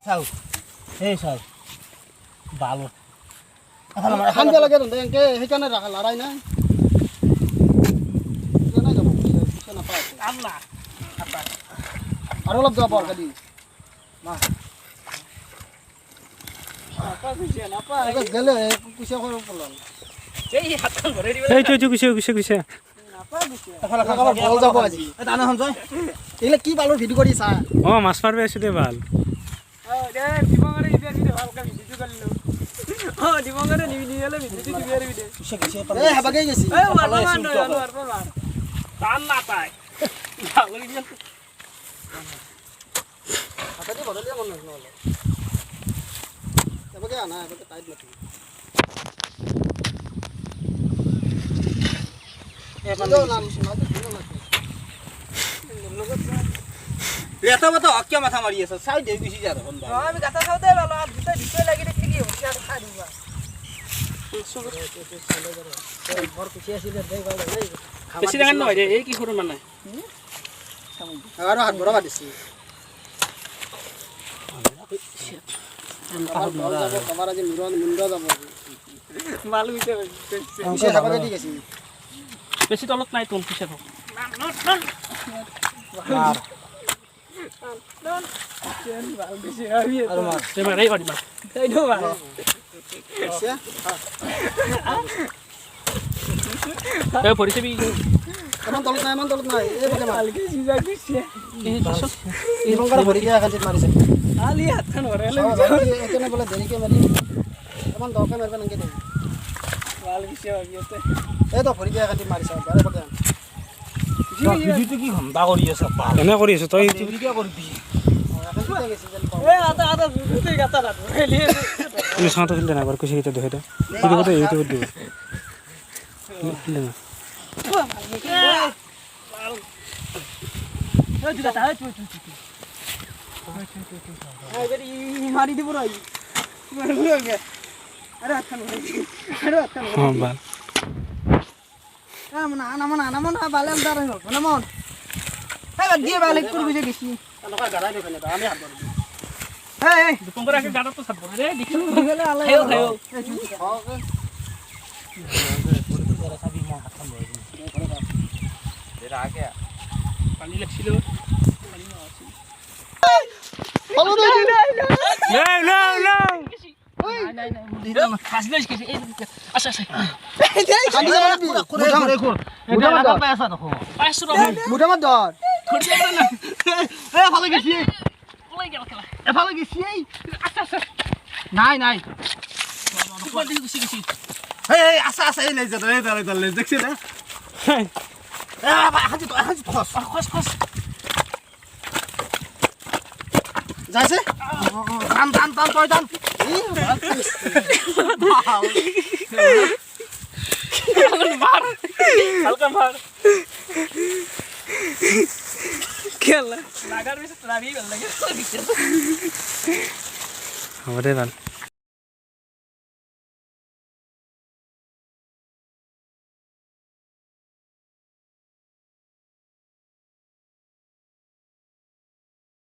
চাও এই চাও ভালো হামজা লাগে তো এনকে সেইকাৰণে লৰাই নাই কেনে যাব পিছে নাপায় আল্লাহ আৰু অলপ যাব পাৰ কালি মা নাপায় গেলে পিছে কৰিব পলাল এই হাতখন ধরে দিবে এইটো কিছে বল যাব আজি দানা সঞ্জয় এইলে কি পালো ভিডিও কৰি চা অ মাছ মারবে আছে দে ভাল দে দিবঙরে ইবে ভিডিও ভালকে ভিডিও করলো দিবঙরে নিলে ভিডিও দিবিরে ভিডিও এই হাবাগে গেছি এই ওয়ারমান টান না পায় ভাগলি দিন হাতাতে বদলিয়া মন নছিল হাবাগে আনা হাবাগে টাইট নাছিল এটা মত অক্কে মাথা মারি আছে সাই দেই গুছি যা তখন আমি গাতা খাওতে ভালো আর দুটো ভিতরে লাগি দেখি কি হচ্ছে আর খা দিবা ঘর খুশি আছে দেই ভালো নাই বেশি টাকা নয় রে এই কি করুন মানে আর হাত বড় দিছি আমার আজ মুন্ডা যাব মাল হইছে পিছে হাবাগে দি গেছি বেশি তলত নাই তোন পিছে তো এখন তলত নাই এই বকে মাল ইবংকার ভরি দিয়া কাজিত মারিছে এখানে বলে দেরিকে মারি এখন দকে মারবে নাকি দে এই তো ভরি দিয়া কাজিত মারিছে আরে বকে ভিডিওটো কি ঘন্টা কৰি আছে পা এনে কৰি আছো তই ভিডিও কৰিবি তুমি সাঁতো ফেলতে না একবার কুচি খেতে দেখে দে ভিডিও করতে ইউটিউবে দিব মারি দিব রাই আরে আচ্ছা হ্যাঁ ভাল নামন বালেম দাঁড় নামন হ্যাঁ দিয়ে বালে করবি যে গেছি আমি হাত ধরবি এই দুপঙ্কর আগে গাড়া তো ছাড়বো রে দেখি গেলে আলাই খাও খাও এর আগে পানি লাগছিল হলো রে এই নাও নাই দিরা খাস দিস কি আচ্ছা খালি যাবি মুটা মার পয়সা দেখো 500 টাকা মুটা মার ধর খরচ করে না এই ভালো গেছি ওই গেল খেলা এ ভালো গেছি আচ্ছা নাই উপর দিকে গুছি গেছি এই আচ্ছা এই লাই যা এই দেখছিস না হাজি খস যাইছে টান তুই টান মার হালকা মার খেলা লাগার বেশি লাগি লাগে হবে ভাল